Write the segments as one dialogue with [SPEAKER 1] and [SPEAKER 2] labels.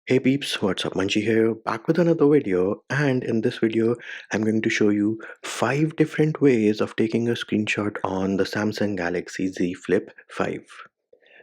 [SPEAKER 1] Hey peeps, what's up? Munchie here, back with another video, and in this video I'm going to show you 5 different ways of taking a screenshot on the Samsung Galaxy Z Flip 5.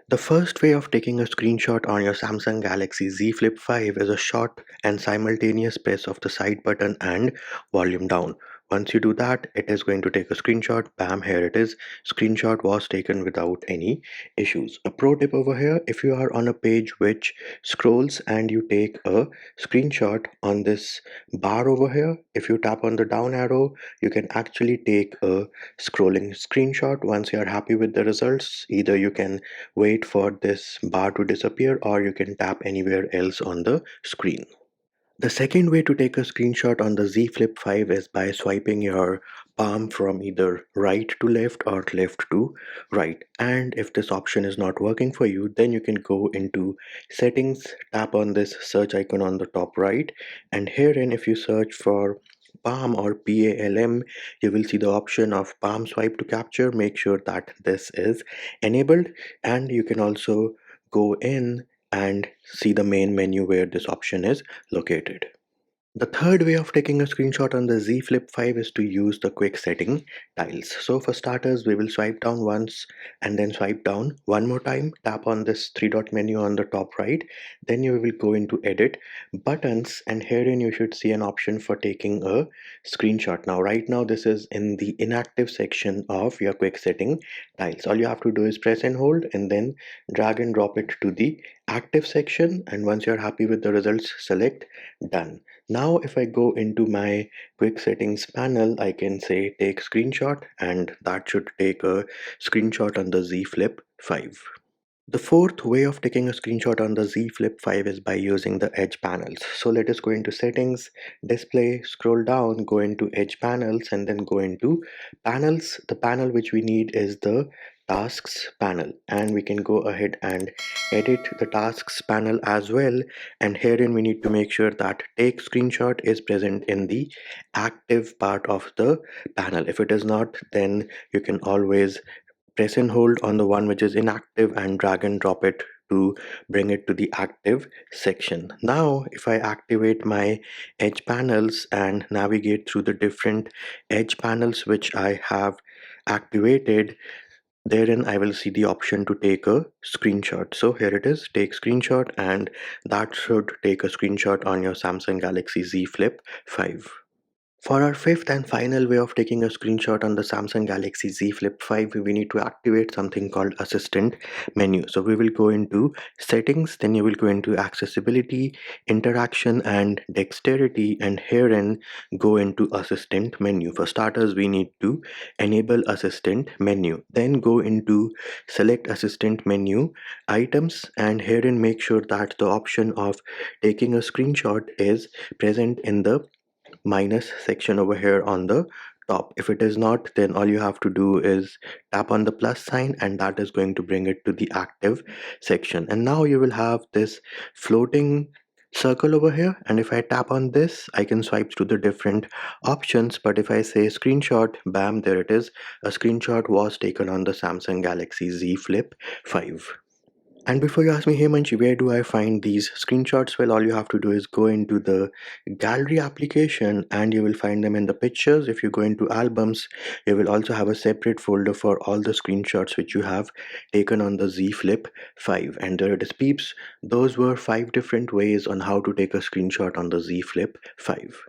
[SPEAKER 1] The first way of taking a screenshot on your Samsung Galaxy Z Flip 5 is a short and simultaneous press of the side button and volume down. Once you do that, it is going to take a screenshot. Bam, here it is. Screenshot was taken without any issues. A pro tip over here, if you are on a page which scrolls and you take a screenshot on this bar over here, if you tap on the down arrow, you can actually take a scrolling screenshot. Once you are happy with the results, either you can wait for this bar to disappear or you can tap anywhere else on the screen. The second way to take a screenshot on the Z Flip 5 is by swiping your palm from either right to left or left to right. And if this option is not working for you, then you can go into settings, tap on this search icon on the top right, and herein if you search for palm or PALM, you will see the option of palm swipe to capture. Make sure that this is enabled, and you can also go in and see the main menu where this option is located. The third way of taking a screenshot on the Z Flip 5 is to use the quick setting tiles. So for starters, we will swipe down once and then swipe down one more time. Tap on this three dot menu on the top right. Then you will go into edit buttons, and herein you should see an option for taking a screenshot. Now right now this is in the inactive section of your quick setting tiles. All you have to do is press and hold and then drag and drop it to the active section, and once you're happy with the results, select done. Now if I go into my quick settings panel, I can say take screenshot, and that should take a screenshot on the Z Flip 5. The fourth way of taking a screenshot on the Z Flip 5 is by using the edge panels. So let us go into settings, display, scroll down, go into edge panels, and then go into panels. The panel which we need is the tasks panel, and we can go ahead and edit the tasks panel as well. And herein we need to make sure that take screenshot is present in the active part of the panel. If it is not, then you can always press and hold on the one which is inactive and drag and drop it to bring it to the active section. Now if I activate my edge panels and navigate through the different edge panels which I have activated, therein I will see the option to take a screenshot. So here it is, take screenshot, and that should take a screenshot on your Samsung Galaxy Z Flip 5. For our fifth and final way of taking a screenshot on the Samsung Galaxy Z Flip 5, we need to activate something called Assistant menu. So we will go into settings, then you will go into accessibility, interaction and dexterity, and herein go into Assistant menu. For starters, we need to enable Assistant menu. Then go into select Assistant menu items, and herein make sure that the option of taking a screenshot is present in the minus section over here on the top. If it is not, then all you have to do is tap on the plus sign, and that is going to bring it to the active section. And now you will have this floating circle over here, and if I tap on this, I can swipe through the different options. But if I say screenshot, bam, there it is. A screenshot was taken on the Samsung Galaxy Z Flip 5. And before you ask me, hey Manchi, where do I find these screenshots? Well, all you have to do is go into the gallery application and you will find them in the pictures. If you go into albums, you will also have a separate folder for all the screenshots which you have taken on the Z Flip 5. And there it is, peeps. Those were 5 different ways on how to take a screenshot on the Z Flip 5.